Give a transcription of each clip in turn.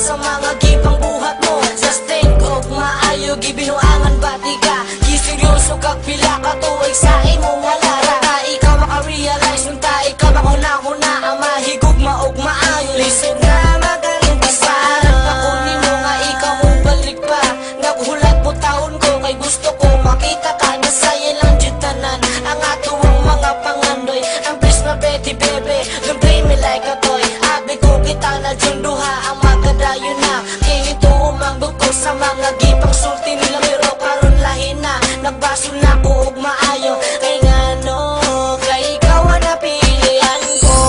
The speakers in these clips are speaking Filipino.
sa mga gibang buhat mo. Just think of maayo, gibinuangan bati ka. Giseryoso kag pila ka tuig sa imo wala ra. Ta ikaw maka-realize nung ta ikaw makuna-huna ang mahigog maog maayo. Lisod na magaling ka sa harap ako nimo nga ikaw mo balik pa. Naghulat mo taon ko kay gusto ko makita ka na saya lang jitanan. Ang ato ang mga pangandoy, ang please na Betty bebe, don't play me like a toy. Abi ko kita na dyan duha ang magadayo na. Kinito umanggo ko sa mga gipang sulti nila pero karon lahi na. Nagbaso na ko og maayo kay ngano kay ikaw ang napilian ko.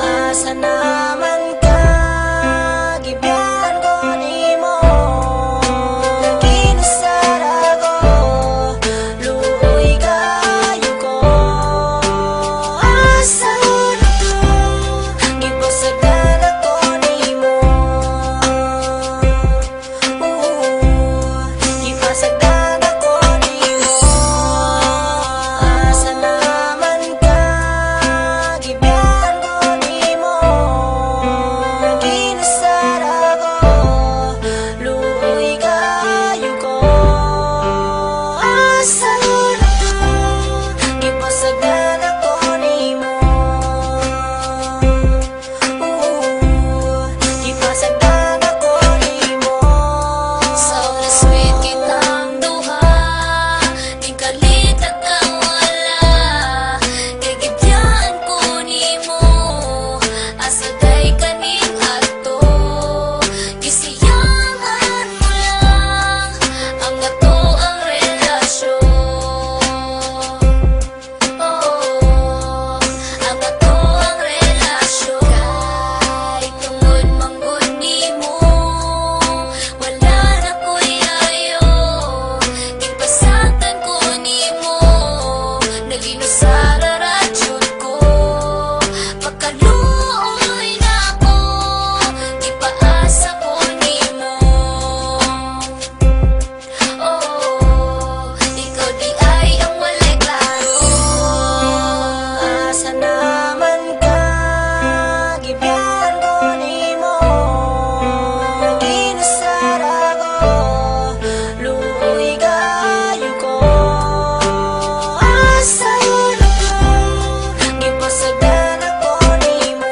Asa naman ka gibiyahan ko nimo. Kinasara ko luoy kayo ko. Asa na ka gipasagdan ako nimo. Gipasagdan ako nimo. Asa naman ka gibiyahan ko nimo. Kinasara ko luoy kayo ko. Asa na ka gipasagdan ako nimo. Gipasagdan ako nimo. Sobrang sweet kitang duha, di kalita kang wala. Kay gibyaan ko nimo, asa day kaning ato. Gisiyangan mo lang, ang ato ang relasyon. Oh, ang ato ang relasyon. Kay tungod manggod nimo, wala na ko'y ayo. Gipasagdan ko nimo, naginusara ra jud ko. Pagkaluoy na ako, gipaasa ko nimo. Oh, ikaw di ay ang walay klaro. Asa naman ka gibiyahan ko nimo. Kinasara ko luoy kayo ko. Asa na ka gipasagdan ako nimo.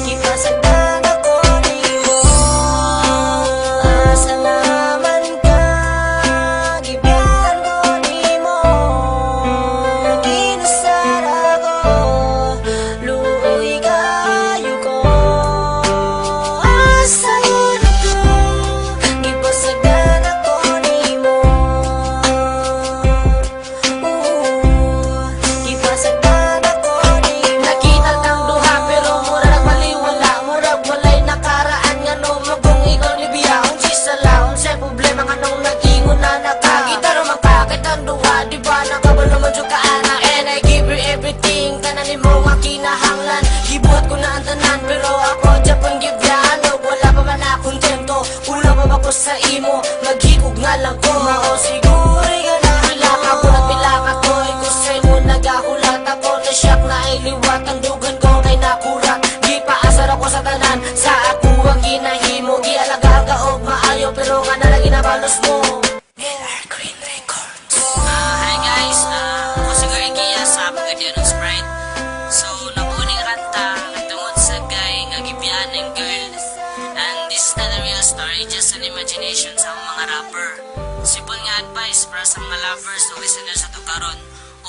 Gipasagdan ako nimo. Asa naman ka gibiyahan ko nimo. Kinasara ko luoy kayo ko. Asa na ka gipasagdan ako nimo. Gipasagdan ako nimo. Nakita kang duha pero murag maliwala. Murag walay nakaraan nga no magong ikaw ni biyahon si salaon sa problema nga nung nag-ingon na nakakita ro magpakit ang duha. Di ba nakabalo man jud ka ana and I give you everything. Tanan nimo nga kinahanglan. Gibuhat ko na ang tanan pero ako Japan gibyan. Wala pa man na kontento. Kulang pa ba ko sa imo. Maghigog nga lang ko. Mao siguro ka na pila ka bulat pila ka toy. Kung sa'yo mo nagahulat ako na siyak na iliwat. Ang dugan ko kay nakurat. Di paasar ako sa tanan. Sa ako ang ginahimo. Gialaga og maayo pero nga na lagi nabalos mo. LR Green Records. Hi guys, ako si Gary Gia sa Pagadian ng Sprite. So, nabuning kanta tungod sa guy nga gibiyahan ng girl. And this is not a real story, just an imagination sa mga rapper. Simple nga advice para sa mga lovers o listeners sa tukaron.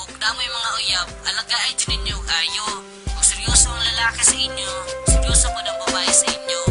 O damoy mga uyab, alaga ay ninyo kayo. Kung seryoso ang lalaki sa inyo, seryoso po ng babae sa inyo.